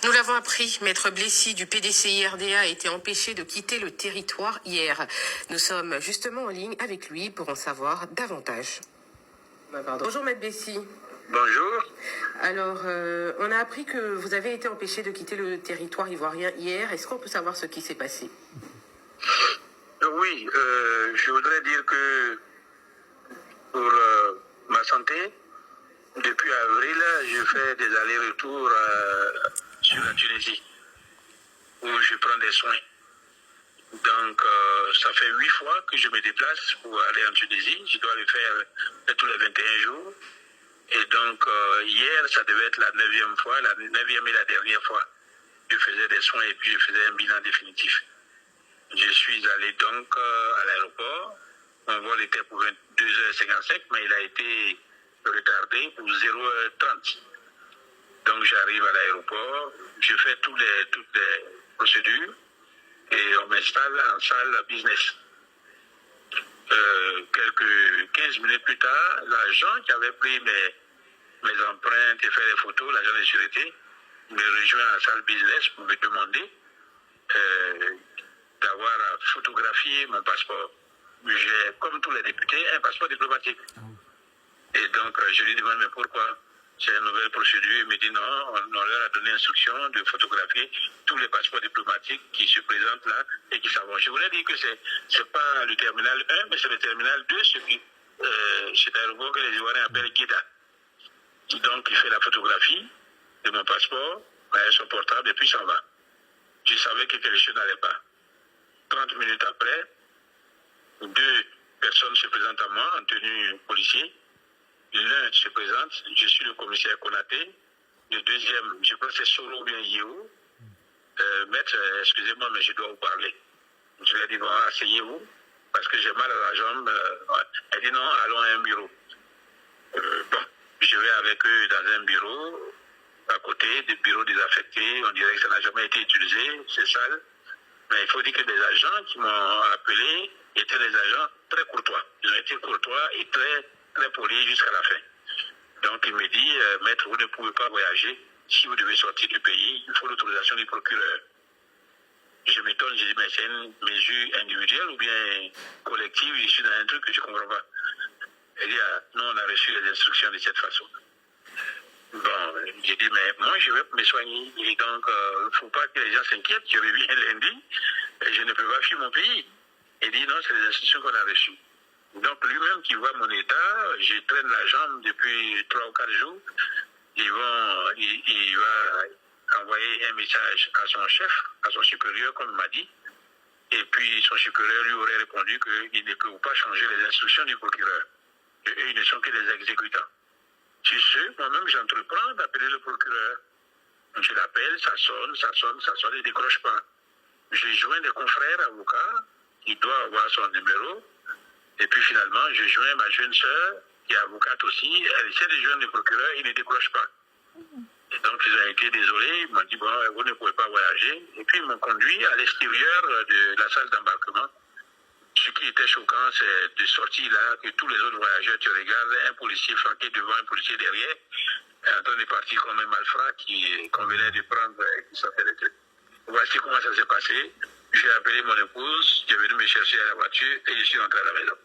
Nous l'avons appris, Maître Blessy du PDCI-RDA a été empêché de quitter le territoire hier. Nous sommes justement en ligne avec lui pour en savoir davantage. Bonjour Maître Blessy. Bonjour. Alors, on a appris que vous avez été empêché de quitter le territoire ivoirien hier. Est-ce qu'on peut savoir ce qui s'est passé? Oui, je voudrais dire que pour ma santé, depuis avril, je fais des allers-retours sur la Tunisie, où je prends des soins. Donc, ça fait 8 fois que je me déplace pour aller en Tunisie. Je dois le faire tous les 21 jours. Et donc, hier, ça devait être la 9e fois, la 9e et la dernière fois. Je faisais des soins et puis je faisais un bilan définitif. Je suis allé donc à l'aéroport. Mon vol était pour 22h55, mais il a été retardé pour 0h30. Donc, j'arrive à l'aéroport, je fais toutes les procédures et on m'installe en salle business. Quelques 15 minutes plus tard, l'agent qui avait pris mes empreintes et fait les photos, l'agent de sécurité, me rejoint à la salle business pour me demander d'avoir à photographier mon passeport. J'ai, comme tous les députés, un passeport diplomatique. Et donc, je lui demande, mais pourquoi? C'est une nouvelle procédure. Il me dit non, on leur a donné instruction de photographier tous les passeports diplomatiques qui se présentent là et qui s'en vont. Je voulais dire que c'est pas le terminal 1, mais c'est le terminal 2, c'est l'aéroport que les Ivoiriens appellent Guéda. Donc, il fait la photographie de mon passeport avec son portable et puis s'en va. Je savais que quelque chose n'allait pas. 30 minutes après, 2 personnes se présentent à moi en tenue policier. L'un se présente, je suis le commissaire Konaté. Le deuxième, je pense que c'est Solo bien Yéhou. Maître, excusez-moi, mais je dois vous parler. Je lui ai dit, bon, asseyez-vous, parce que j'ai mal à la jambe. Elle dit, non, allons à un bureau. Bon, je vais avec eux dans un bureau, à côté des bureaux désaffectés. On dirait que ça n'a jamais été utilisé, c'est sale. Mais il faut dire que les agents qui m'ont appelé étaient des agents très courtois. Ils ont été courtois et très polis jusqu'à la fin. Donc il me dit, maître, vous ne pouvez pas voyager. Si vous devez sortir du pays, il faut l'autorisation du procureur. Je m'étonne, je dis, mais c'est une mesure individuelle ou bien collective? Je suis dans un truc que je ne comprends pas. Elle dit, ah, nous on a reçu les instructions de cette façon. Bon, j'ai dit, mais moi je vais me soigner. Et donc, il ne faut pas que les gens s'inquiètent. Je reviens lundi et je ne peux pas fuir mon pays. Il dit, non, c'est les instructions qu'on a reçues. Donc, lui-même qui voit mon état, je traîne la jambe depuis 3 ou 4 jours. Il va envoyer un message à son chef, à son supérieur, comme il m'a dit. Et puis, son supérieur lui aurait répondu qu'il ne peut pas changer les instructions du procureur. Et eux, ils ne sont que des exécutants. Sur ce, moi-même, j'entreprends d'appeler le procureur. Je l'appelle, ça sonne, il ne décroche pas. Je joins des confrères avocats, il doit avoir son numéro. Et puis finalement, je joins ma jeune sœur, qui est avocate aussi. Elle essaie de joindre le procureur, il ne décroche pas. Et donc, ils ont été désolés. Ils m'ont dit, bon, vous ne pouvez pas voyager. Et puis, ils m'ont conduit à l'extérieur de la salle d'embarquement. Ce qui était choquant, c'est de sortir là, que tous les autres voyageurs te regardent, un policier flanqué devant, un policier derrière, en train de partir comme un malfrat qu'on venait de prendre, qui s'appelle le truc. Voici comment ça s'est passé. J'ai appelé mon épouse, qui est venue me chercher à la voiture et je suis rentré à la maison.